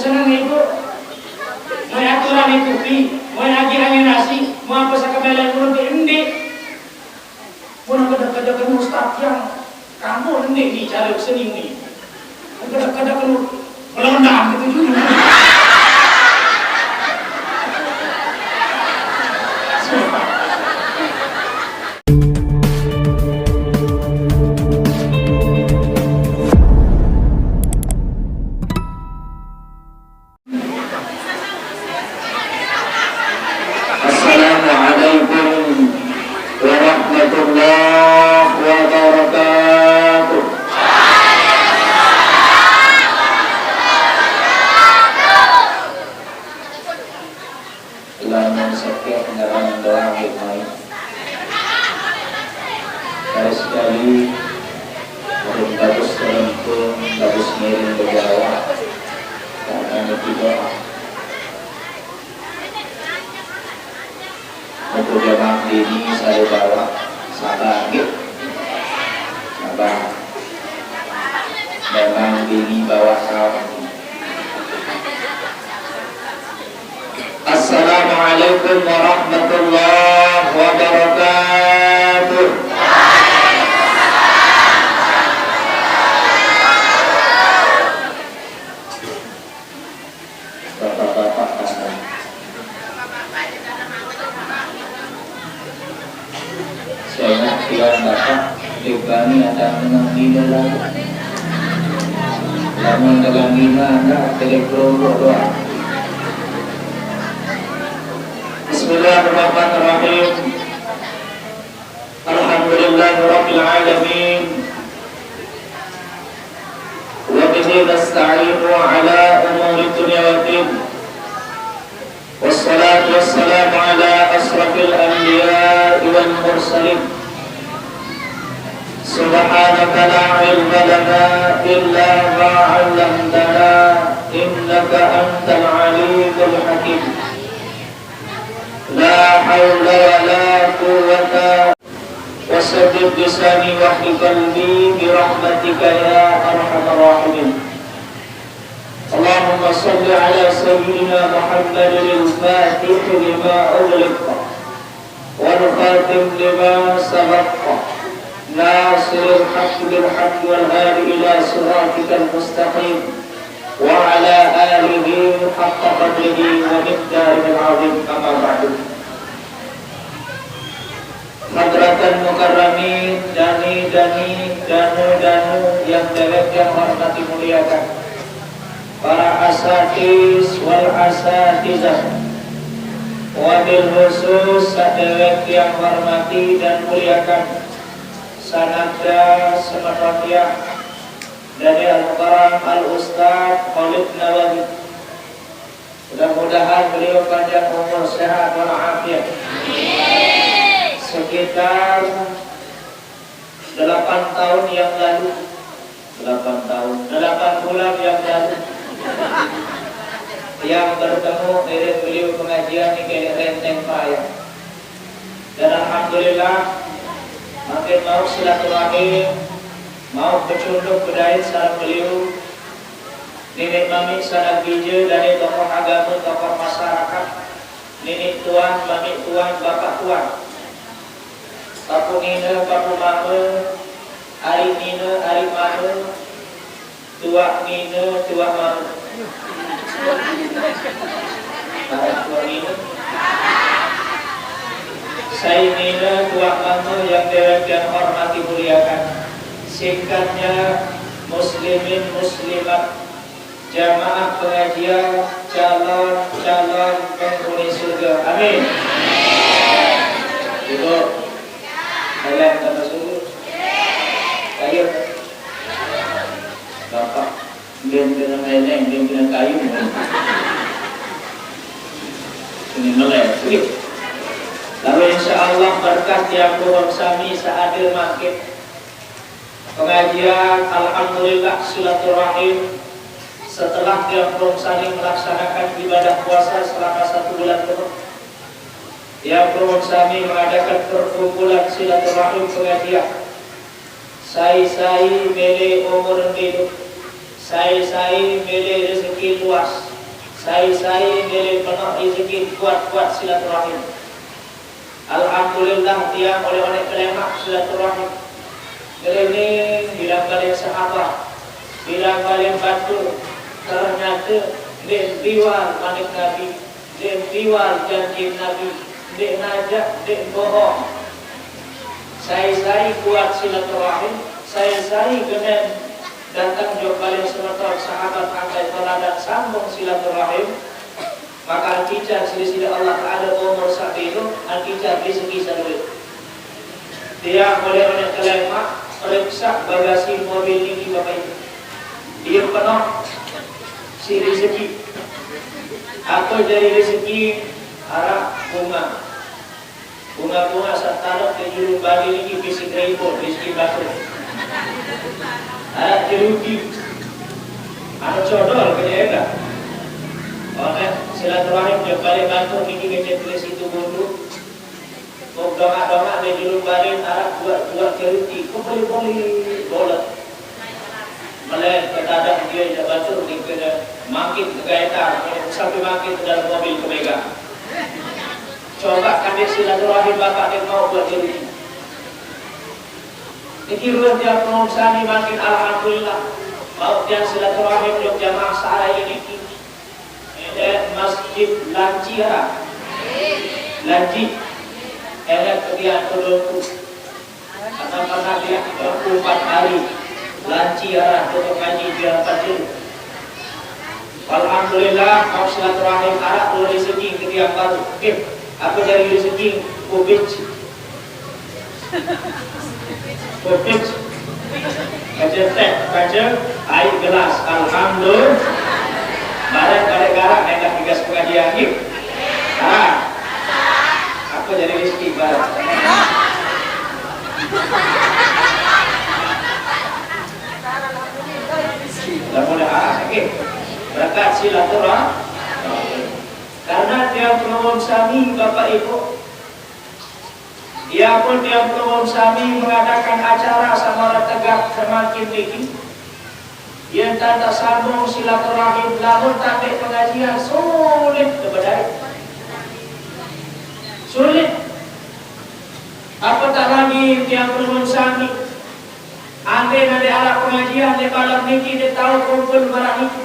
senang ibu. Mau aturan itu pi, mau lagi angin nasi, mau apa sakabelan urut endi. Pun kadang-kadang kan ustaz yang kamu endi nih cari seni nih. Kadang-kadang kan melondang gitu juga. Untuk jamaah ini saya bawa sabar gitu. Sabar. Memang ini bawa sabar. Assalamualaikum warahmatullahi wabarakatuh. Bapak-bapak kasih. Saya kira Bapak Ibrani ada menangina lalu. Namun dalam lima anda telegram doa. Bismillahirrahmanirrahim. Alhamdulillahirabbil alamin. Wa bihi nasta'inu ala umuri dunya waddin. Wassalatu wassalamu ala asrafil anbiya'i wal mursalin. Subhanaka la ilma lana illa ma 'allamtana innaka antal alimul hakim. La haula wa la quwwata wasaddid lisani wahdi qalbi bi rahmatika ya arhamar rahimin. Allahumma salli ala sayyidina Muhammadin al-fatih lima ughliqa wal khatim lima sabaqa nasiril haqqi bil haqqi wal hadi ila siratikal mustaqim wa ala alihi haqqa qadrihi wa miqdarihil azim. Amma ba'du. Hadratan mukarramin, dani-dani, danu-danu yang dewek yang hormati muliakan, para asatiz wal asatizah, wabil khusus sadewek yang hormati dan muliakan sanada sematawiyah dari Al-Mukarram Al-Ustaz Khalid Nawawi. Mudah-mudahan beliau panjang umur, sehat walafiat. Sekitar 8 tahun yang lalu, 8 bulan yang lalu, yang bertemu dengan beliau pengajian di Renteng Paya. Dan alhamdulillah makin mau silaturahim, mau bercunduk bedait sareng beliau. Nenek mami sanak bija dari tokoh agama, tokoh masyarakat, nenek tuan, mami tuan, bapak tuan, papu nina, papu mama, ari nina, ari mama, tua nina, tua mama, tua nina, saya nina, tua mama yang dewek dan hormati muliakan. Singkatnya, muslimin muslimat, jamaah pengajian, calon penghuni surga. Amin. Ibu, kalian kata surga? Kayu. Bapak, dia kena meleng, dia kena kayu. Ini meleng. Lalu insya Allah berkat yang kurang sami seadil makin pengajian, alhamdulillah silaturahim. Setelah dia saling melaksanakan ibadah puasa selama 1 bulan penuh, yang kami mengadakan perkumpulan silaturahim pengajian. Sai mele umur hidup, sai mele rezeki luas, Saya gele penuh rezeki kuat-kuat silaturahim. Alhamdulillah tiang oleh kelemak silaturahim. Gele bilang kalian sahabat, bilang kalian batu, ternyata den diwal manik Nabi, den diwal janji Nabi, den najak, den bohong. Saya kuat silaturahim, saya kena datang jauh kalian semeton sahabat angkai teladan sambung silaturahim. Maka alkitab sila Allah Ta'ala umur sabinu alkitab rezeki saduit. Dia oleh kelemak periksa bagasi mobil ini Bapak Ibu. Dia penuh si rezeki. Atau dari rezeki arah bunga. Bunga-bunga satara ke jurung bagi ini bisik rainbow, rezeki batu. Ada jeruji, ada codol kerja enggak? Oleh silaturahim yang balik bantu ini kecil tulis itu dulu. Kau dongak di jurung balik arah dua jeruji, kau boleh bolet. Malah ketadang dia tidak bantu di kena makin kegaetan sampai makin ke dalam mobil ke mega. Coba kami silaturahim bapak yang mau buat jeruji. Dikirun tiap pengusaha ini makin alhamdulillah. Mau yang silaturahim yang jamaah sehari ini masjid Lancira. Lanci. Enak kemudian turunku. Karena dia 24 hari. Lancira untuk ngaji biar pajul. Alhamdulillah mau silaturahim arah dua rezeki ke tiang baru. Apa dari rezeki? Kubik. Kopit, baca teh, baca air gelas. Alhamdulillah. Barang gara-gara enggak digas pengajian ini. Aku jadi rezeki barang. Lamun sakit. Berkat silaturahim. Karena dia penolong sami Bapak Ibu. Ia pun tiap penolong sami mengadakan acara sama orang tegak semakin tinggi. Ia tanda sambung silaturahim lamun tanda pengajian sulit kepada sulit. Apatah lagi tiap penolong sami. Andai ada pengajian di malam niki dia tahu kumpul barang itu.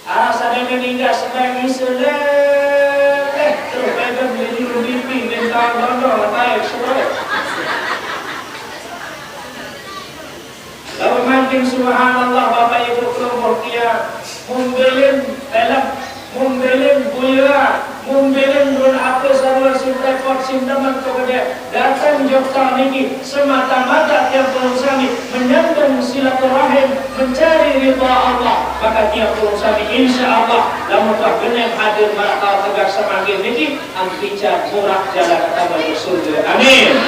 Arah sadar meninggal sebagai seleh terus pegang jadi rubipi dan kawan-kawan baik semua. Lalu makin subhanallah Bapak Ibu kelompok dia membelin buya, membelin dun apa sarwa sim report sim daman kepada datang jokta niki semata-mata tiap pengusaha menyambung silaturahim mencari ridha Allah. Maka tiap pengusaha insya Allah lamun benar hadir marakau tegak semakin niki anticar murah jalan utama ke surga. Amin.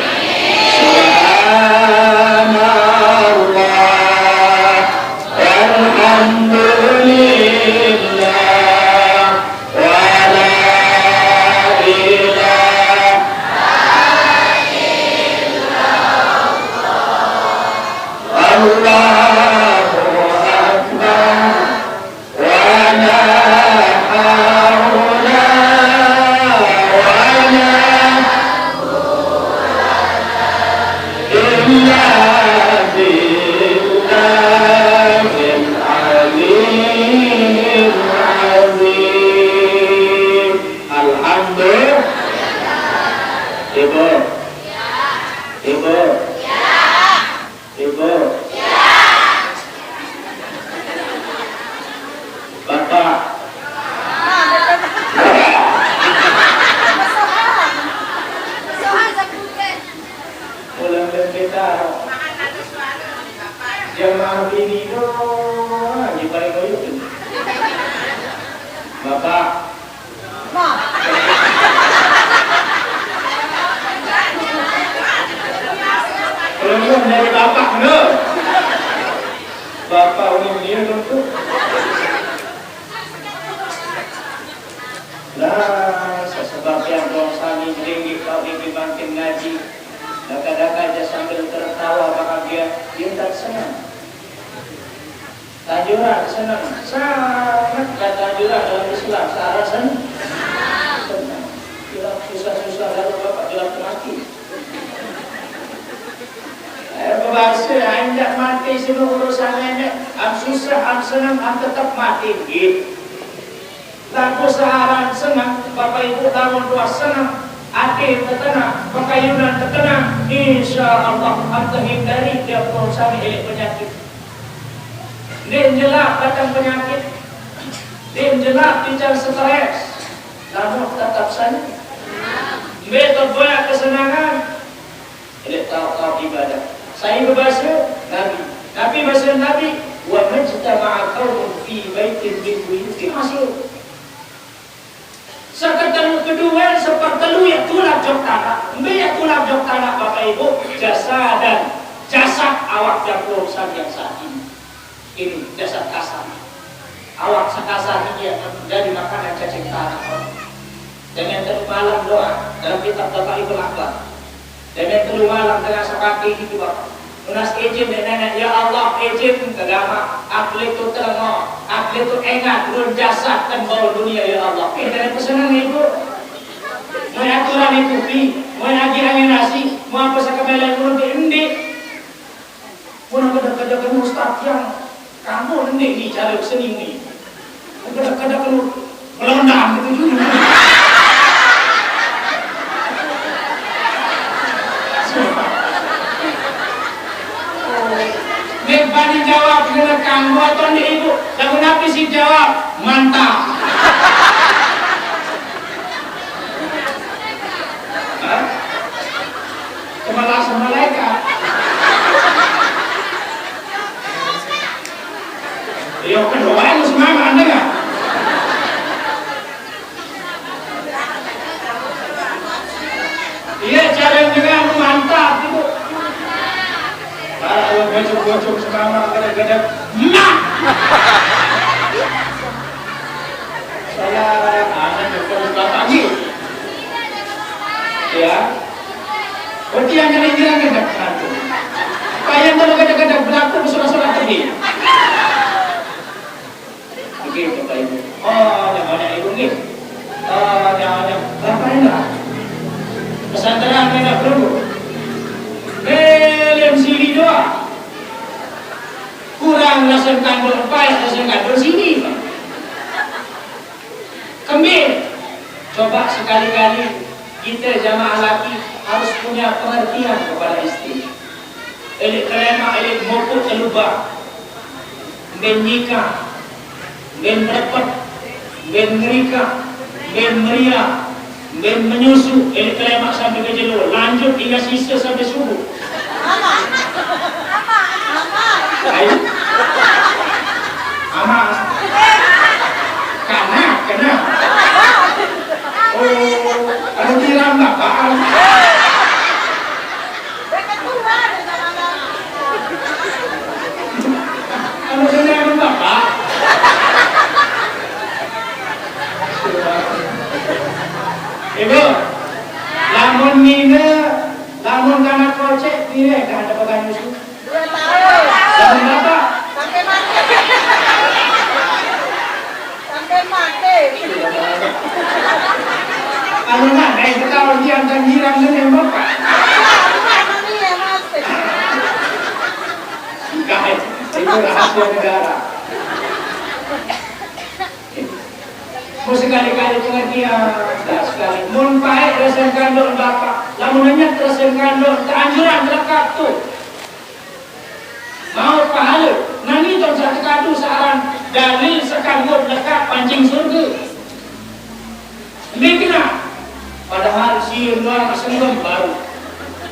Subhanallah walhamdulillah. Dari bapak no. Bapak umum dia tentu. Lah, sebab yang dongsani tinggi kau ini makin ngaji. Daka-daka aja sambil tertawa bahagia, dia tak senang. Tajuran senang, sangat tajuran dalam Islam searah senang. Bilang susah-susah lalu bapak bilang mati. Bahasa anda mati semua urusannya. Am susah, am senang, am tetap mati. Gitu. Lagu seharan senang, bapak ibu lamun dua senang. Hati tertenang, pakayunan tertenang, insya Allah akan hindari dia perusahaan elek penyakit. Dia jelak datang penyakit, dia jelak bicara stres, namun tetap saja. Betul banyak kesenangan, elek tahu ibadah. Saya berbahasa Nabi bahasa Nabi, wa majtama'a qaumun fi baitin min buyuti masih. Seketelu kedua sepertelu ya tulak jok tanah, ya tulak jok tanah bapak ibu jasa dan jasad awak dan urusan yang saat ini jasad kasar awak sekasar ini yang menjadi makanan cacing tanah. Dengan telu malam doa dalam kitab bapak ibu akhlak, dengan telu malam dengan sekaki itu bapak Unas izin nenek, ya Allah izin agama, akli itu terengok, akli itu engat, run jasad dan bau dunia ya Allah. Dari pesanan ibu, mau aturan itu pi, mau lagi angin nasi, mau apa sakabelan urut endi, mau kadang-kadang kamu ustaz yang kamu endi di jalur seni ini, kadang-kadang kamu melondam itu juga. Bani jawab dengan kamu atau ibu, lalu nabi si jawab mantap. Kemalah sama malaikat. Yo kedua yang semua anda nggak? Iya cara dengan mantap itu. Kalau gocok-gocok sama kadang-kadang nah saya anak berbuka pagi ya berarti yang kira-kira kadang-kadang kayak kalau kadang-kadang berlaku bersorak-sorak tadi begitu Pak Ibu. Oh yang ibu nih yang apa enggak pesantren enggak perlu sini doa kurang langsung kandung langsung kandung sini kembali coba sekali-kali kita jamaah laki harus punya pengertian kepada istri elik kelema elik mokut kelubah ben nikah ben berepet ben merika ben meriah ben menyusu elik kelema sampai ke jelo lanjut hingga sisa sampai subuh. Ayo, ama, kena. Oh, ada tiram bapak. Kalau tiram bapak. Ibu, lamun nina, lamun kana kocek, tidak ada bagan musuh. 2 tahun. Lamun berapa? Sampai mati. Sampai mati. Anu mana yang ketahuan dia dan girang dengan bapak? Mami ya mati. Guys, itu rahasia negara. Mau sekali-kali pengertian, dah sekali. Mun paek resen kandung bapak, lamun nanya resen kandung, keanjuran terlekat tu. Mau pahala, nanti tahun satu kadu searang dalil sekanggut lekat pancing surga. Ini kena, padahal si luar senggem baru.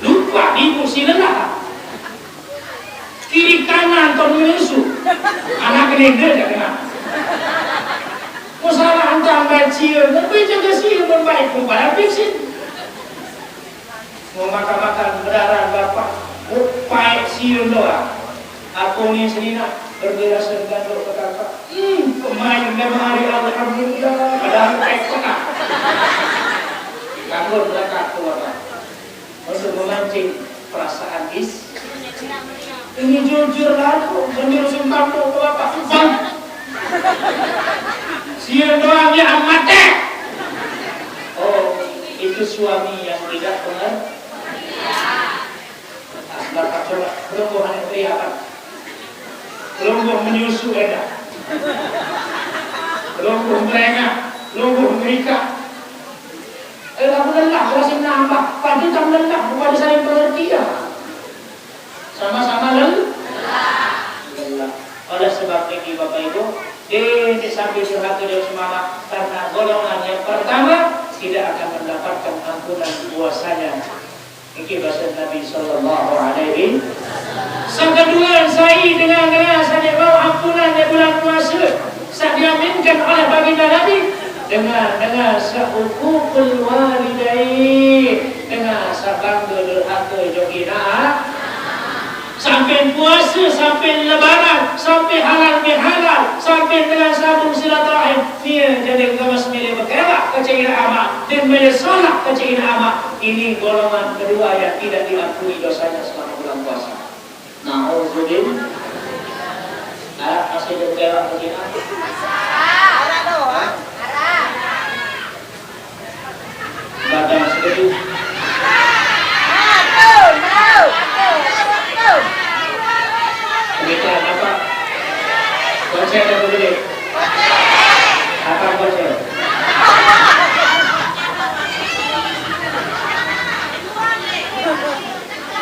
Lupa ibu si lelah. Kiri kanan tahun menyusu, anak negeri tak kena. Masalah hantar bacil, tapi jaga sih membaik membayar bensin. Mau makan-makan berdarah bapak, upai siun doa. Aku ni sendiri nak berbeda dengan dok kakak. Pemain dan hari alhamdulillah. Padahal baik tengah. Kamu berangkat keluar untuk memancing perasaan ini jujur lah, sambil sungkamu ke bapak. Bang, si Dia doang yang mati. Oh, itu suami yang tidak benar. Bapak coba perempuan yang teriakan. Lungguh menyusu edah. Lungguh merengah, lungguh merika. Kamu lelah, masih menambah. Padi kamu lelah, bukan saling pengertian. Sama-sama lelah. Oleh sebab ini Bapak Ibu, ini sambil curhat dia semangat karena golongan yang pertama tidak akan mendapatkan ampunan puasanya. Ini bahasa Nabi Sallallahu Alaihi. Yang kedua, saya dengan saya mau ampunan di bulan puasa. Saya diaminkan oleh baginda Nabi dengan sahukukul walidain, dengan sabangga durhaka jogina. Sampai puasa, sampai lebaran, sampai halal bihalal, sampai dengan sambung silaturahim. Dia jadi gamas milih berkelak kecil amat dan milih solat kecil amat. Ini golongan kedua yang tidak diampuni dosanya selama bulan puasa. Na'udzubillah. Masih berkelak kecil amat. Arah doang. Arah. Badan segitu. Pemikiran apa? Konsep atau beli? Apa konsep?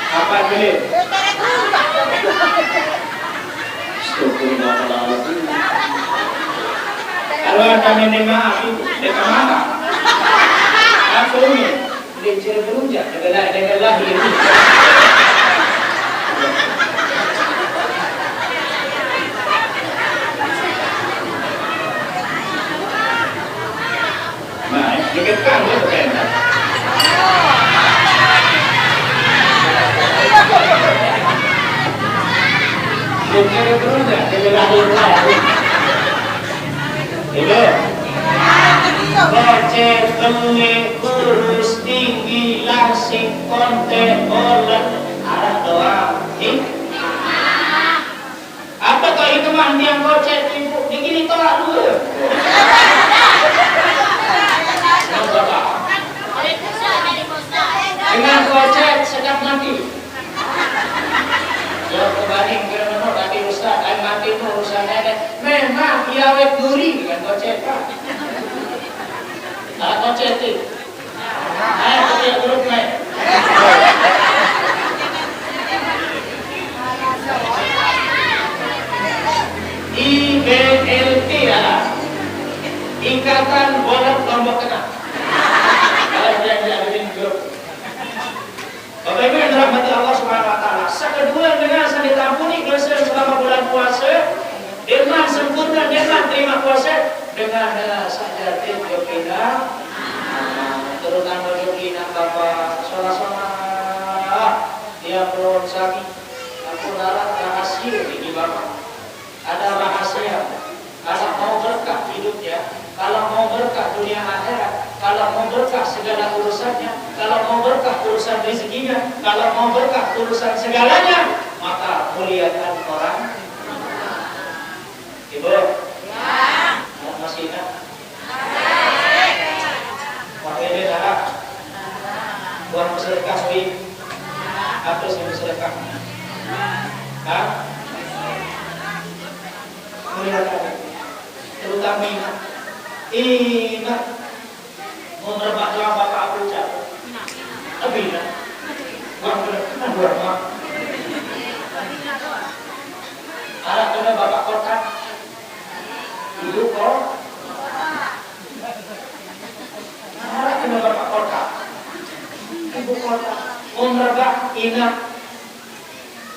Apa beli? Kalau ada minta maaf itu, mereka mana? Aku ini, dia ciri berujak, dengan lahir. Diketkan dia berkena. Dia berujak, dia lahir lahir. Itu baca beli kurus tinggi langsing konten olet arah doang. Apa kau itu mah yang gocet ibu digini tolak dulu. Dengan gocet sedap mati. Jauh kebanding kira-kira tadi Ustaz, air mati itu urusan nenek. Memang ia wet duri dengan gocet pak. Alat gocet itu. Ayo kita grup naik. IBLT adalah Ikatan Bola Lombok Tengah. Kalau tidak bikin grup. Bapak Ibu yang dirahmati Allah Subhanahu Wa Taala. Kedua dengan saya ditampuni dosa selama bulan puasa, dengan sempurna dengan terima puasa dengan saja jokina, terutama jokina Bapak sholat dia perlu sami. Aku larang rahasia ini Bapak. Ada rahasia. Kalau mau berkah hidupnya, kalau mau berkah dunia akhirat, kalau mau berkah segala urusannya, kalau mau berkah urusan rezekinya, kalau mau berkah urusan segalanya, maka muliakan orang. Ibu, ya, masih ingat? Waktu ini darah, buat bersedekah sih, atau sih bersedekah? Hah? Muliakan. Terutama ingat mau merebak doang Bapak aku ucap tapi ingat buat arah kena Bapak kota ibu kok arah kena Bapak kota ibu kota mau merebak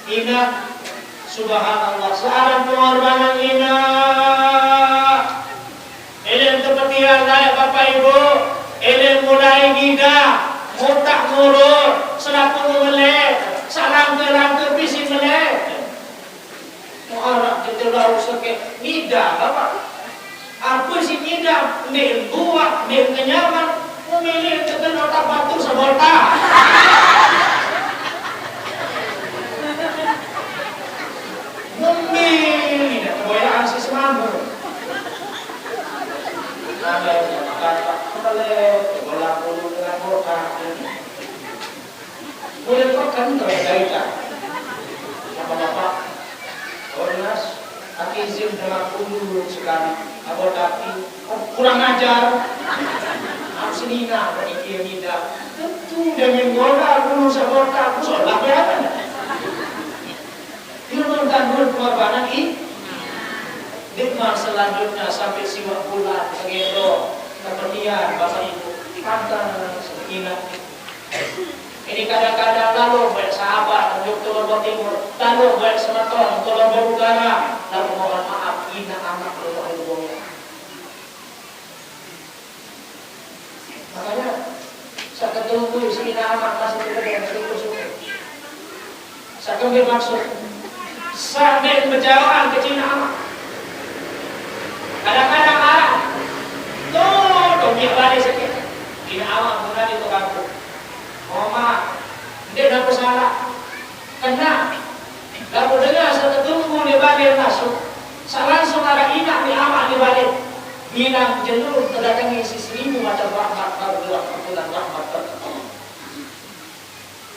ingat subhanallah seorang pengorbanan ingat Ilim kepetian naik Bapak Ibu, ilim mulai gida, mutak murur, selapun melek, salam ke bisi melek. Muharap kita lau sakit gida Bapak. Apa sih gida? Nih buat, nih kenyaman, memilih tekan otak batu sebolta. Memilih, kebayaan si semamur. Ada yang kata boleh bola bulu dengan bola ini. Boleh makan terkaitan sama bapak. Ornas, aki izin dengan bulu sekali. Abang tapi kurang ajar. Aku senina berikir tidak. Tentu dengan bola bulu sebota aku sholat ya kan. Ilmukan dulu pengorbanan ini. Nikmat selanjutnya sampai siwak bulan, segendo, keperdian, bahasa ibu, pantan, sekinak. Ini kadang-kadang lalu banyak sahabat tunjuk Tolong Timur, lalu banyak semeton, Tolong Utara, lalu mohon maaf, ina anak Allah itu. Makanya saya ketemu si ina anak masih tidak bersyukur. Saya kembali maksud, sampai berjauhan ke Cina anak. Kadang-kadang arah, tuh dia balik sakit. Ini awak mula di tukangku. Oma, dia dah bersalah. Kena. Lalu dengar saya tunggu dia balik masuk. Saya langsung arah inak di awak di balik. Bilang jelur terdatangi isi 1000 macam rahmat baru dua kumpulan rahmat tertentu.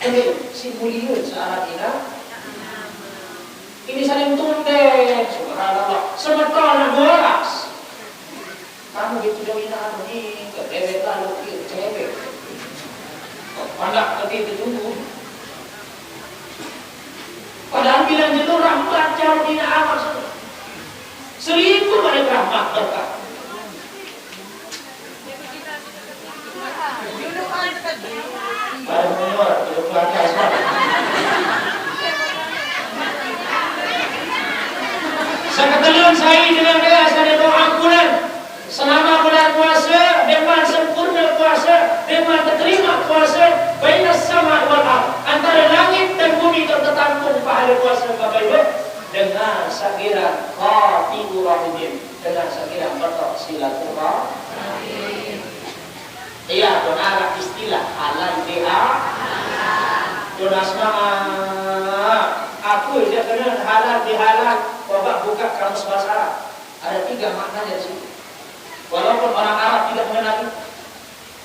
Ini si mulia searah inak. Ini saling tundek, subhanallah. Sebetul 12. Kamu gitu jauhin ini, kedewet lalu cewek. Pandang tadi ditunggu. Padahal bilang jelur rahmat jauh dina amat. 1000 balik rahmat berkah. Baru menyor, hidup keluarga semua. Seketeluan saya dengan dia saya doa ampunan selama bulan puasa dengan sempurna puasa dengan terima puasa baina sama wal ardh antara langit dan bumi tertampung pahala puasa Bapak Ibu dengan sagiran qati'ur rahim dengan sagiran betul silaturahim. Iya benar istilah halal biha doa semangat aku dia kena halal bihalal. Bapak buka kamus bahasa Arab. Ada 3 maknanya di situ. Walaupun orang Arab tidak mengenali,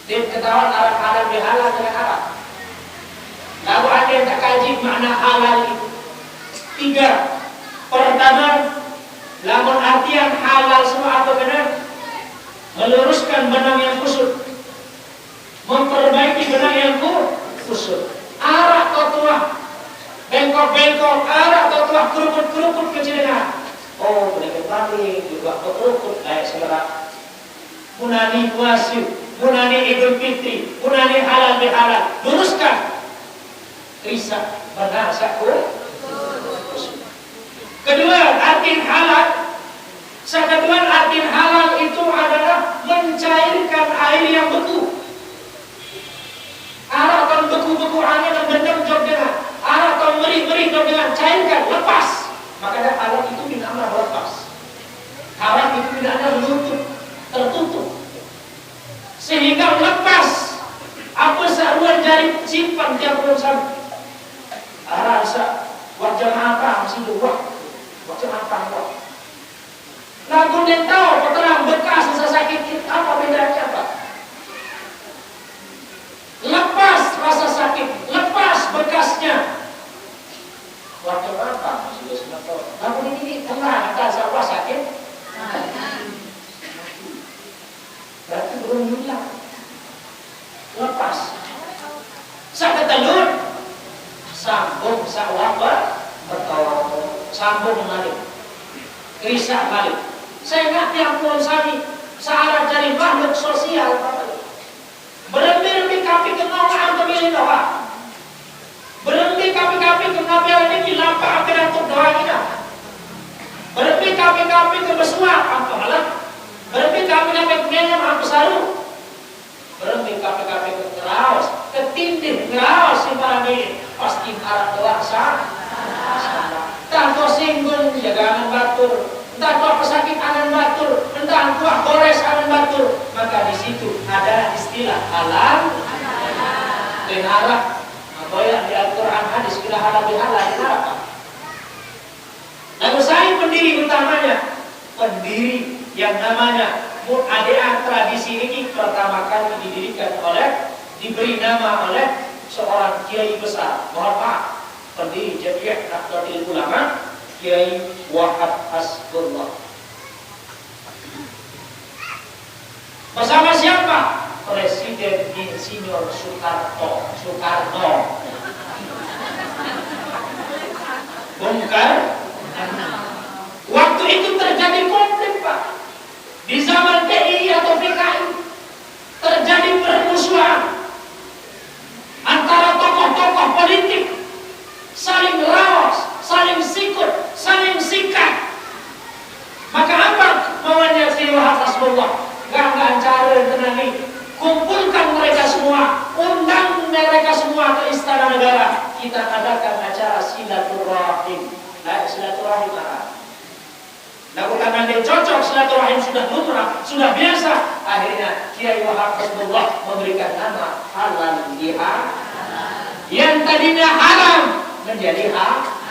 dia ketahuan Arab halal bihalal dengan Arab. Lalu ada yang tak kaji makna halal itu. 3. Pertama, lamun artian halal semua apa benar? Meluruskan benang yang kusut, memperbaiki benang yang kusut. Arab totuah. Bengkok-bengkok, arah atau telah keruput-keruput kecilnya. Oh, mereka balik juga keruput kayak segera. Munani puasa, munani Idul Fitri, munani halal bihalal. Luruskan. Risa benar saku. Kedua, arti halal. Kedua, arti halal itu adalah mencairkan air yang beku. Arah akan beku-beku angin dan bendam jog dengan. Arah atau meri-meri dengan cairkan, lepas. Makanya alat itu dinamakan lepas. Alat itu dinamakan lutut, tertutup. Sehingga lepas. Apa seruan jari simpan tiap urusan. Arah wajah mata masih dua. Wajah mata dua. Lagu dia tahu peterang bekas rasa sakit apa bedanya apa? Lepas rasa sakit, lepas bekasnya. Waktu apa? Sudah 9 tahun. Lalu ini tenang, tak siapa sakit. Berarti belum hilang. Lepas. Sakit telur. Sambung sawapa betul. Sambung balik. Krisak balik. Saya ngerti ampun sami. Searah dari makhluk sosial. Berhenti-henti kapi kenal pemilih doa. Berhenti kapi-kapi kenal yang ini lampak akhirnya untuk doa kita. Berhenti kapi-kapi ke besuak apa malah. Berhenti kapi-kapi ke ngenyam apa saru. Berhenti kapi-kapi ke ngerawas, ke tindih ngerawas si para milik. Pasti arah doa sah. Tanpa singgung jangan batur. Entah tua pesakit angan batur, entah tua gores angan batur, maka di situ ada istilah halal dan haram. Apa yang di Al-Quran hadis bila halal bihalal apa? Lalu saya pendiri utamanya, pendiri yang namanya adaan tradisi ini pertama kali diberi nama oleh seorang kiai besar, mohon maaf, pendiri Jamiah Nahdlatul Ulama, Kiai Wahab Hasbullah. Bersama siapa? Presiden Insinyur Soekarno. Bongkar. Waktu itu terjadi konflik, Pak. Di zaman PI atau PKI terjadi permusuhan antara tokoh-tokoh politik, saling rawas, saling sikut, saling sikat. Maka apa maunya si Wahab Hasbullah? Gak cara tenangi, kumpulkan mereka semua, undang mereka semua ke Istana Negara. Kita adakan acara silaturahim. Silaturahim apa? Lakukan nanti cocok, silaturahim sudah lumrah, sudah biasa. Akhirnya Kiai Wahab Hasbullah memberikan nama halal biha, yang tadinya haram menjadi halal.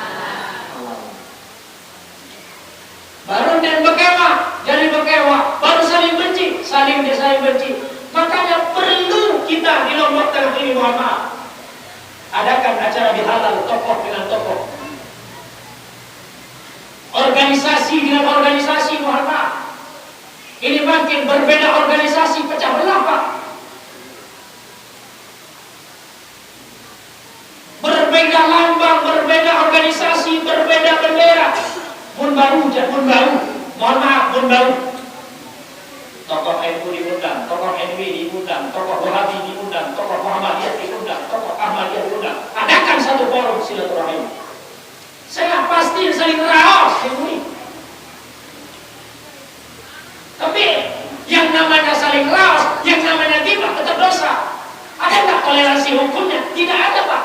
Baru dan bekewa jadi bekewa, baru saling benci, saling benci. Makanya perlu kita di Lombok Tengah ini, mohon maaf, adakan acara bihalal tokoh dengan tokoh, organisasi dengan organisasi, mohon maaf. Ini makin berbeda organisasi, pecah belah, Pak. Berbeda lambang, berbeda organisasi, berbeda bendera. Pun baru, mohon maaf, pun baru. Tokoh NU diundang, tokoh NW diundang, tokoh Wahabi diundang, tokoh Muhammadiyah diundang, tokoh Ahmadiyah diundang. Adakan satu forum silaturahim. Saya pasti saling raos ini. Tapi yang namanya saling raos, yang namanya ghibah tetap dosa. Ada nggak toleransi hukumnya? Tidak ada, Pak.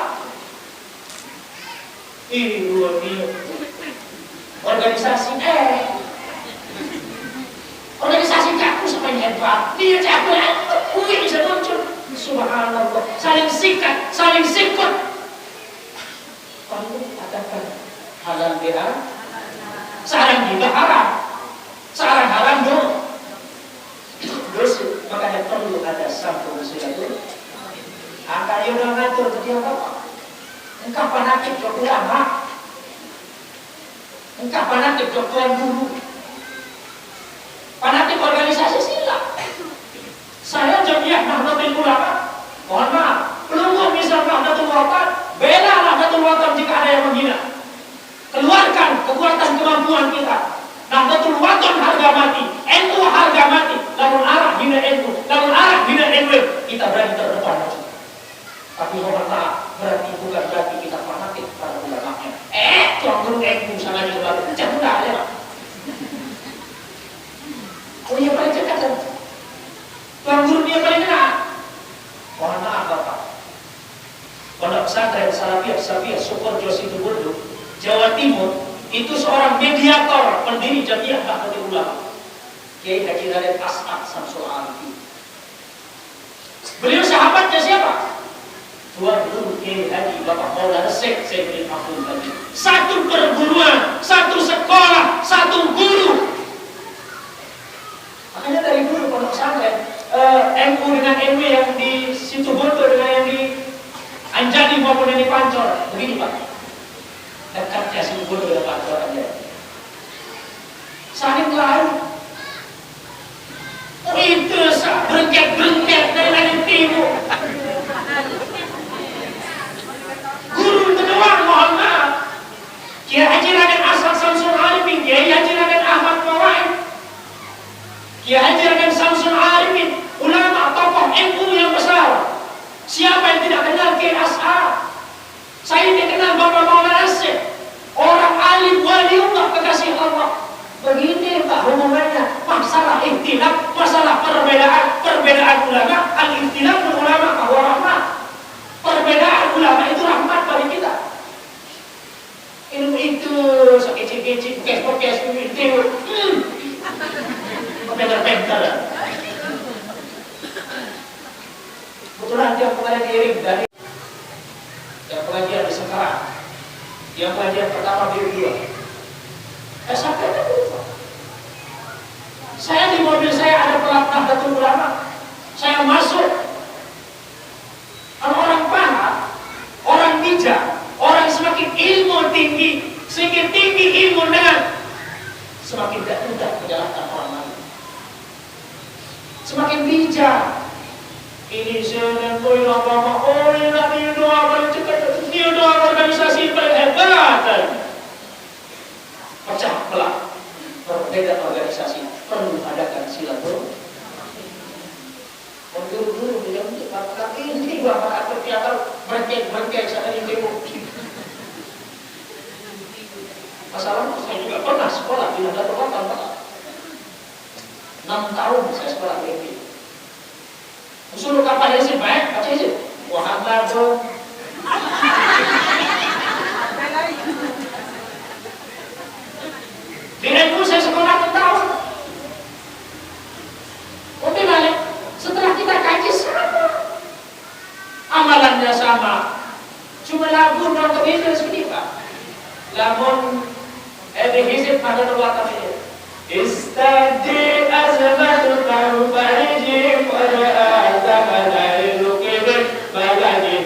Organisasi jago sampai hebat. Dia jago, bisa muncul. Subhanallah. Saling sikat, saling sikut. Perlu adakan halal biha. Sarang ghibah haram, sarang haram dosa. Makanya perlu ada sambung silaturahim. Angka dia udah ngatur ke dia apa? Engkau fanatik ke ulama, engkau fanatik ke tuan guru, fanatik organisasi sila. Saya Jamiah Nahdlatul Ulama, mohon maaf, pelunggu misal Nahdlatul Watan, bela Nahdlatul Watan jika ada yang menghina. Keluarkan kekuatan kemampuan kita. Nahdlatul Watan harga mati, NU harga mati. Lamun arah hina NU, lamun arah hina NW, kita berani terdepan. Tapi mohon maaf, berarti kita fanatik pada ulamanya. Tuan guru NU sangat juga jatuh dah ya, Pak. Oh iya, paling cekat kan? Tuan guru dia paling kena. Mohon maaf, Bapak. Pondok pesantren Salafiyah Sukoharjo Situbondo, Jawa Timur, itu seorang mediator pendiri Jamiah Nahdlatul Ulama, Kiai Haji Raden As'ad Samsul Arifin. Beliau sahabatnya siapa? Tuan Guru Kiai Haji Bapak Maulana Syekh Saiful Abdul Ghani. Satu perguruan, satu sekolah, satu guru. Makanya dari dulu pondok pesantren NU dengan NW yang di Situbondo dengan yang di Anjani maupun yang di Pancor, begini, Pak. Dekatnya Situbondo dengan Pancor aja. Saling lain. Itu berengket dari langit timur. Guru kedua, mohon maaf, Kiai Haji Raden As'ad Samsul Arifin, Kiai Haji Raden Ahmad Fawaid, Kiai Haji Raden Samsul Arifin, ulama tokoh NU yang besar. Siapa yang tidak kenal Kiai As'ad? Saya tidak kenal Bapak Maulana Syekh, orang alim waliullah kekasih Allah. Begini Pak hubungannya, masalah ikhtilaf, masalah perbedaan ulama, al-ikhtilaf ulama bahwa rahmat. Perbedaan ulama itu rahmat bagi kita. Ilmu itu sekecil-kecil, kes-kes itu, benar-benar. Kebetulan dia kemarin diiring dari yang pengajian di Semarang, yang pengajian pertama di dua. Sampai dulu. Saya di mobil saya ada semakin bijak. Ini saya koi apa-apa, oh ini doa paling cepat, ini doa organisasi paling hebat. Pecah belah, berbeda organisasi, perlu adakan silaturahmi. Dulu bilang ini bapak tertiap berkek sana di demo. Masalahnya saya juga pernah sekolah di Nahdlatul Ulama, Pak. 6 tahun saya sekolah di MI. Suruh kapan sih, Pak? Baca aja. Muhammad dong. Di MI saya sekolah 6 tahun. Oke balik. Setelah kita kaji sama, amalannya sama. Cuma lagu nonton itu seperti Pak. Lamun hizib pada Allah kami. Istadi azmatu tawbahijim wada'ata malailukim balajim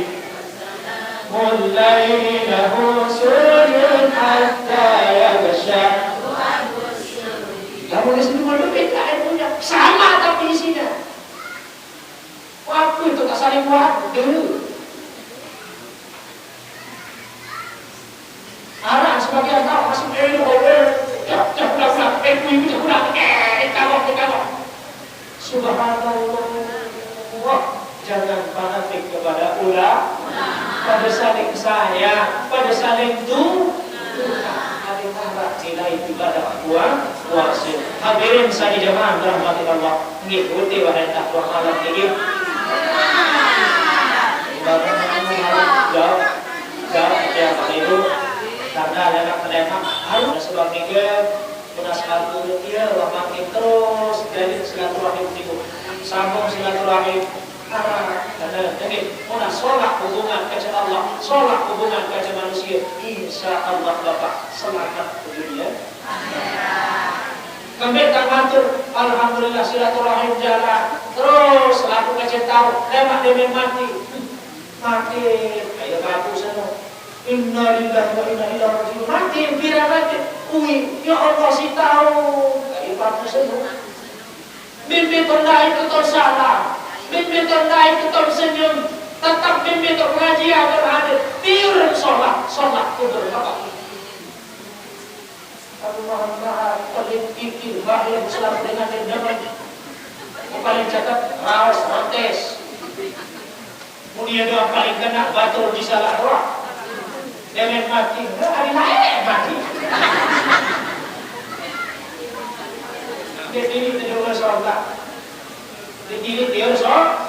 mulailahu surun hatta yagsha. Lamun disini berbeda ilmunya, sama tapi isinya. Waktu itu tak saling waduh. Arah sebagian tahu masih Subhanallah, jangan fanatik kepada ulama, pada saling sayang, pada saling ada nilai ibadah wasil. Hadirin saya jamaah rahmati Allah, mengikuti wahai takwa malam ini. Jawab yang itu karena ada harus sebab ini menasihati dia makin terus jadi silaturahim itu sambung silaturahim karena jadi sholat hubungan kepada Allah, sholat hubungan kepada manusia, insya Allah Bapak selamat dunia. Kami tak matur, alhamdulillah silaturahim jalan terus laku kecil tahu lemak demi mati kayak batu sana. Inna lillahi wa inna ilaihi raji'un. Mati mati. Ya Allah si tahu. Kayak batu sana. Mimpi tendai itu tersalah. Mimpi tendai itu tersenyum. Tetap mimpi pengajian berhadir. Tiur sholat kubur Bapak. Allah paling kikir bahaya selalu dengan zaman. Paling catat raos rotes. Kemudian doa paling kena batul di salah roh. Dengan mati, hari lain mati. Dia ini tidak sholat. Dia dia sholat.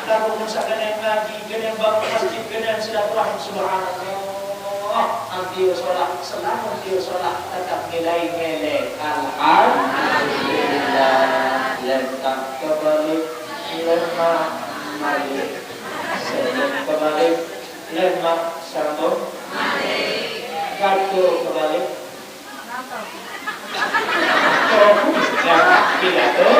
Lalu misalkan yang ngaji, yang bangun masjid, yang silaturahim subhanallah. Anti sholat, selama dia sholat tetap nilai melek. Alhamdulillah. Letak kembali, lemah malik. Sebelum kembali, lemah sambung kartu kembali pidato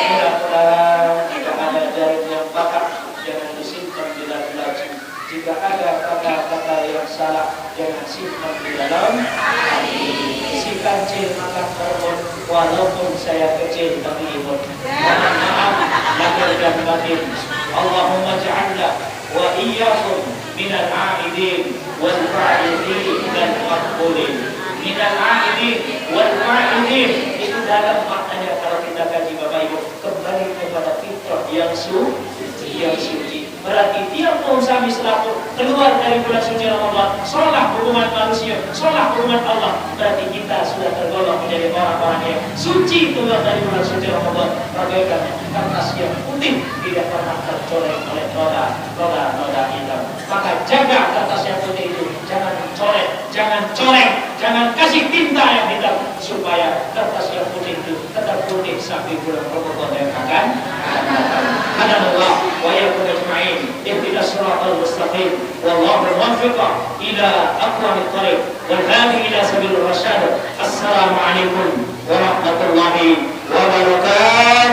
mudah-mudahan jika ada jarum yang bakar jangan disimpan di dalam laci, jika ada kata-kata yang salah jangan simpan di dalam si kancil makan korban walaupun saya kecil tapi imun mohon maaf lahir dan batin. Allahumma ja'alna wa iyyakum minal a'idin wal fa'idin dan maqbulin. Minal a'idin wal fa'idin itu dalam maknanya kalau kita kaji Bapak Ibu kembali kepada fitrah yang suci. Berarti tiap kami selaku keluar dari bulan suci Ramadan, sholat hubungan manusia, sholat hubungan Allah, berarti kita sudah tergolong menjadi orang-orang yang suci keluar dari bulan suci Ramadan. Bagaikan kertas yang putih tidak pernah tercoreng oleh noda hitam. Maka jaga kertas yang putih itu, jangan coret, jangan kasih tinta yang hitam supaya kertas yang putih itu tetap putih sampai bulan Ramadan yang akan datang. Alhamdulillah wa yakum ajma'in ihdinas siratal mustaqim wallahu muwaffiq ila aqwamit thariq wal hadi ila sabilir rasyad. Assalamu alaikum warahmatullahi wabarakatuh.